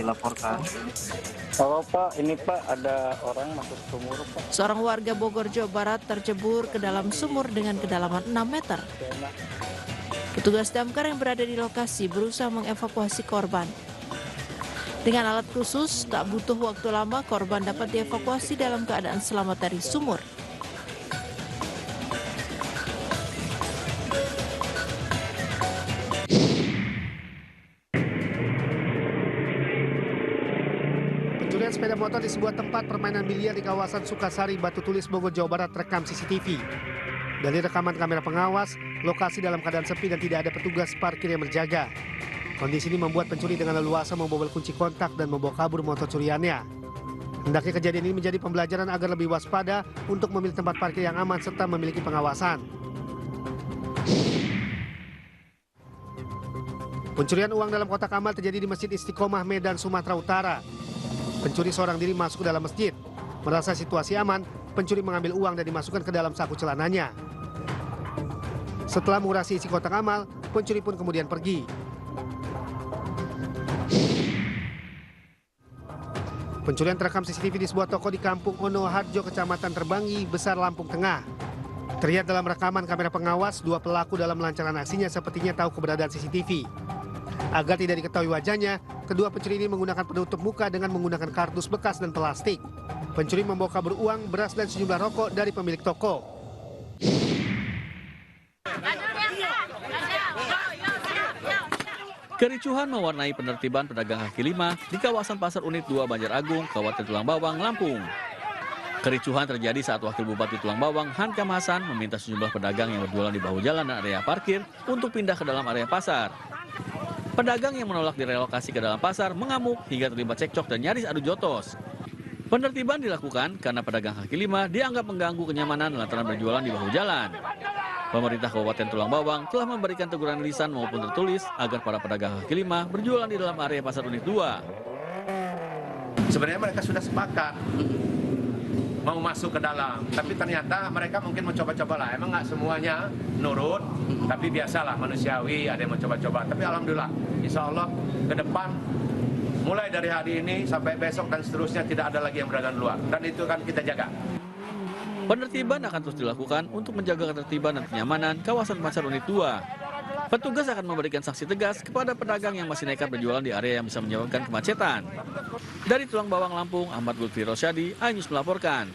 dilaporkan. Halo Pak, ini Pak ada orang masuk sumur Pak. Seorang warga Bogor, Jawa Barat tercebur ke dalam sumur dengan kedalaman 6 meter. Petugas damkar yang berada di lokasi berusaha mengevakuasi korban. Dengan alat khusus, tak butuh waktu lama korban dapat dievakuasi dalam keadaan selamat dari sumur. Pencurian sepeda motor di sebuah tempat permainan biliar di kawasan Sukasari, Batu Tulis, Bogor, Jawa Barat terekam CCTV. Dari rekaman kamera pengawas, lokasi dalam keadaan sepi dan tidak ada petugas parkir yang berjaga. Kondisi ini membuat pencuri dengan leluasa membobol kunci kontak dan membawa kabur motor curiannya. Hendaknya kejadian ini menjadi pembelajaran agar lebih waspada untuk memilih tempat parkir yang aman serta memiliki pengawasan. Pencurian uang dalam kotak amal terjadi di Masjid Istiqomah, Medan, Sumatera Utara. Pencuri seorang diri masuk ke dalam masjid. Merasa situasi aman, pencuri mengambil uang dan dimasukkan ke dalam saku celananya. Setelah mengurasi isi kotak amal, pencuri pun kemudian pergi. Pencurian terekam CCTV di sebuah toko di Kampung Ono Harjo, Kecamatan Terbangi, Besar, Lampung Tengah. Terlihat dalam rekaman kamera pengawas, dua pelaku dalam melancarkan aksinya sepertinya tahu keberadaan CCTV. Agar tidak diketahui wajahnya, kedua pencuri ini menggunakan penutup muka dengan menggunakan kardus bekas dan plastik. Pencuri membawa kabur uang, beras, dan sejumlah rokok dari pemilik toko. Kericuhan mewarnai penertiban pedagang kaki lima di kawasan Pasar Unit 2 Banjar Agung, Kabupaten Tulang Bawang, Lampung. Kericuhan terjadi saat Wakil Bupati Tulang Bawang, Hankam Hasan, meminta sejumlah pedagang yang berjualan di bahu jalan dan area parkir untuk pindah ke dalam area pasar. Pedagang yang menolak direlokasi ke dalam pasar mengamuk hingga terlibat cekcok dan nyaris adu jotos. Penertiban dilakukan karena pedagang kaki lima dianggap mengganggu kenyamanan lantaran berjualan di bahu jalan. Pemerintah Kabupaten Tulang Bawang telah memberikan teguran lisan maupun tertulis agar para pedagang kaki lima berjualan di dalam area Pasar Unit 2. Sebenarnya mereka sudah sepakat mau masuk ke dalam, tapi ternyata mereka mungkin mencoba-coba lah. Emang nggak semuanya nurut, tapi biasalah manusiawi, ada yang mencoba-coba. Tapi alhamdulillah, insya Allah ke depan, mulai dari hari ini sampai besok dan seterusnya tidak ada lagi yang berdagang di luar. Dan itu kan kita jaga. Penertiban akan terus dilakukan untuk menjaga ketertiban dan kenyamanan kawasan Pasar Unit 2. Petugas akan memberikan sanksi tegas kepada pedagang yang masih nekat berjualan di area yang bisa menyebabkan kemacetan. Dari Tulang Bawang, Lampung, Ahmad Lutfi Rosyadi, iNews melaporkan.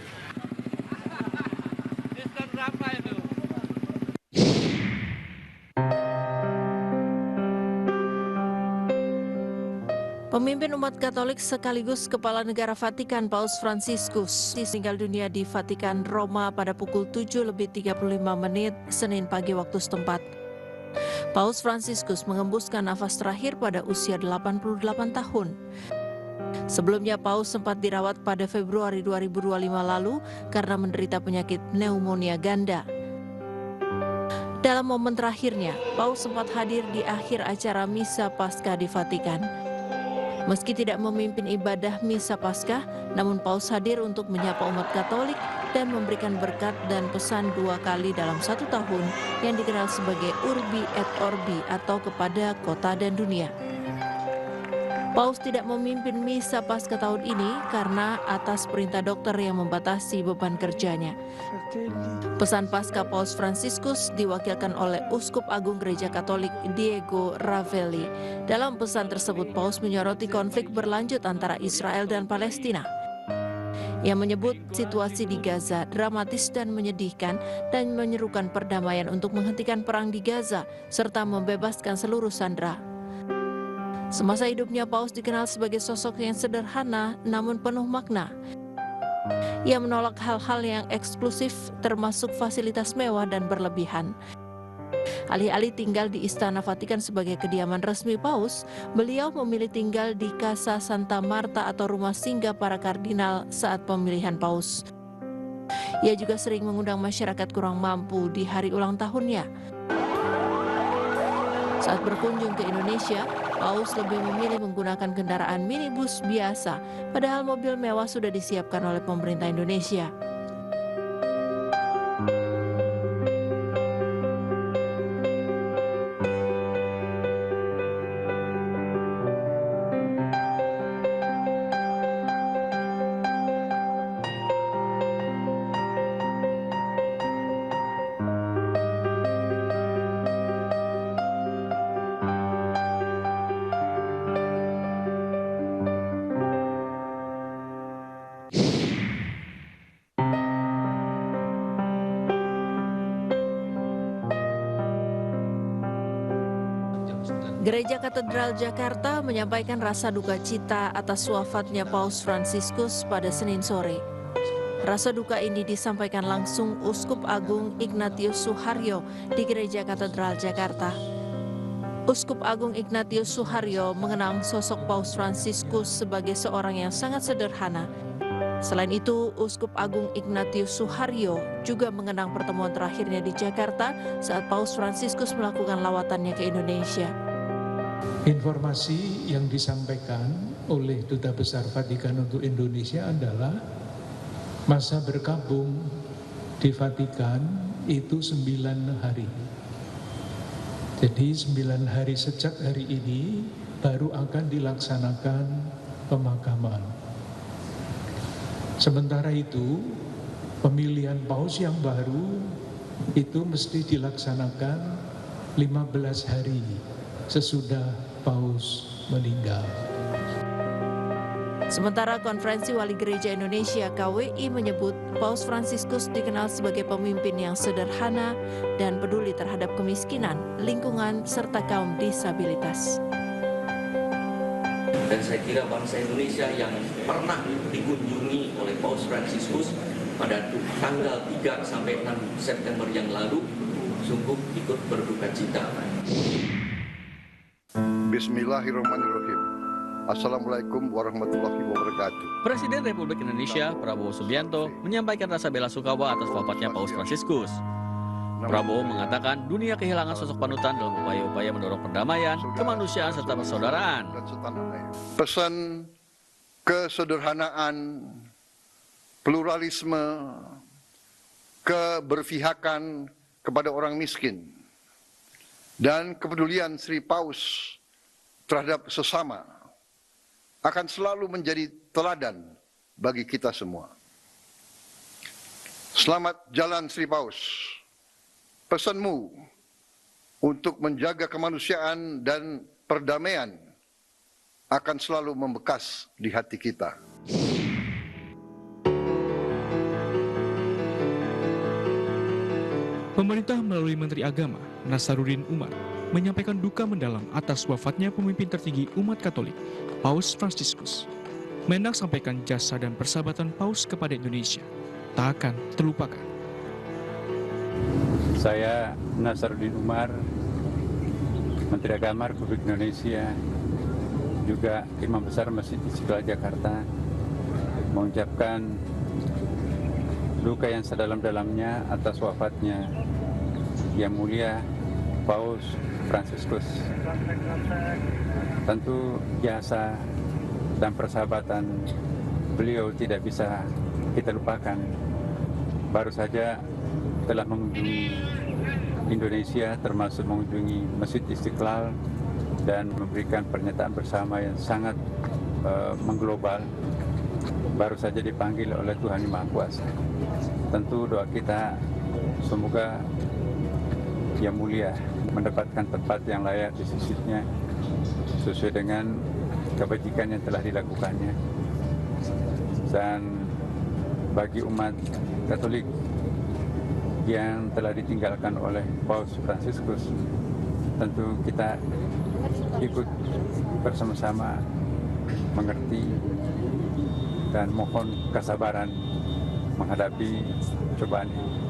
Pemimpin umat Katolik sekaligus Kepala Negara Vatikan Paus Fransiskus meninggal dunia di Vatikan, Roma pada pukul 7:35 Senin pagi waktu setempat. Paus Fransiskus mengembuskan nafas terakhir pada usia 88 tahun. Sebelumnya Paus sempat dirawat pada Februari 2025 lalu karena menderita penyakit pneumonia ganda. Dalam momen terakhirnya, Paus sempat hadir di akhir acara Misa Paskah di Vatikan. Meski tidak memimpin ibadah Misa Paskah, namun Paus hadir untuk menyapa umat Katolik dan memberikan berkat dan pesan 2 kali dalam 1 tahun yang dikenal sebagai Urbi et Orbi atau kepada kota dan dunia. Paus tidak memimpin Misa Paskah tahun ini karena atas perintah dokter yang membatasi beban kerjanya. Pesan Paskah Paus Fransiskus diwakilkan oleh Uskup Agung Gereja Katolik Diego Ravelli. Dalam pesan tersebut, Paus menyoroti konflik berlanjut antara Israel dan Palestina. Ia menyebut situasi di Gaza dramatis dan menyedihkan dan menyerukan perdamaian untuk menghentikan perang di Gaza serta membebaskan seluruh sandera. Semasa hidupnya, Paus dikenal sebagai sosok yang sederhana namun penuh makna. Ia menolak hal-hal yang eksklusif termasuk fasilitas mewah dan berlebihan. Alih-alih tinggal di Istana Vatikan sebagai kediaman resmi Paus, beliau memilih tinggal di Casa Santa Marta atau rumah singgah para kardinal saat pemilihan Paus. Ia juga sering mengundang masyarakat kurang mampu di hari ulang tahunnya. Saat berkunjung ke Indonesia, Paus lebih memilih menggunakan kendaraan minibus biasa, padahal mobil mewah sudah disiapkan oleh pemerintah Indonesia. Gereja Katedral Jakarta menyampaikan rasa duka cita atas wafatnya Paus Fransiskus pada Senin sore. Rasa duka ini disampaikan langsung Uskup Agung Ignatius Suharyo di Gereja Katedral Jakarta. Uskup Agung Ignatius Suharyo mengenang sosok Paus Fransiskus sebagai seorang yang sangat sederhana. Selain itu, Uskup Agung Ignatius Suharyo juga mengenang pertemuan terakhirnya di Jakarta saat Paus Fransiskus melakukan lawatannya ke Indonesia. Informasi yang disampaikan oleh Duta Besar Vatikan untuk Indonesia adalah masa berkabung di Vatikan itu 9 hari. Jadi 9 hari sejak hari ini baru akan dilaksanakan pemakaman. Sementara itu pemilihan paus yang baru itu mesti dilaksanakan 15 hari sesudah paus meninggal. Sementara Konferensi Wali Gereja Indonesia KWI menyebut Paus Fransiskus dikenal sebagai pemimpin yang sederhana dan peduli terhadap kemiskinan, lingkungan, serta kaum disabilitas. Dan saya kira bangsa Indonesia yang pernah dikunjungi oleh Paus Fransiskus pada tanggal 3 sampai 6 September yang lalu sungguh ikut berduka cita. Bismillahirrahmanirrahim. Assalamualaikum warahmatullahi wabarakatuh. Presiden Republik Indonesia Prabowo Subianto menyampaikan rasa bela sungkawa atas wafatnya Paus Fransiskus. Prabowo mengatakan dunia kehilangan sosok panutan dalam upaya-upaya mendorong perdamaian, kemanusiaan, serta persaudaraan. Pesan kesederhanaan, pluralisme, keberpihakan kepada orang miskin, dan kepedulian Sri Paus terhadap sesama akan selalu menjadi teladan bagi kita semua. Selamat jalan Sri Paus. Pesanmu untuk menjaga kemanusiaan dan perdamaian akan selalu membekas di hati kita. Pemerintah melalui Menteri Agama Nasaruddin Umar menyampaikan duka mendalam atas wafatnya pemimpin tertinggi umat Katolik, Paus Fransiskus. Mendak sampaikan jasa dan persahabatan Paus kepada Indonesia tak akan terlupakan. Saya Nasaruddin Umar, Menteri Agama Republik Indonesia, juga Imam Besar Masjid Istiqlal Jakarta, mengucapkan duka yang sedalam-dalamnya atas wafatnya Yang Mulia Paus Fransiskus. Tentu jasa dan persahabatan beliau tidak bisa kita lupakan. Baru saja telah mengunjungi Indonesia, termasuk mengunjungi Masjid Istiqlal dan memberikan pernyataan bersama yang sangat mengglobal. Baru saja dipanggil oleh Tuhan Yang Maha Kuasa. Tentu doa kita semoga Yang Mulia mendapatkan tempat yang layak di sisinya sesuai dengan kebajikan yang telah dilakukannya. Dan bagi umat Katolik yang telah ditinggalkan oleh Paus Fransiskus, tentu kita ikut bersama-sama mengerti dan mohon kesabaran menghadapi cobaan ini.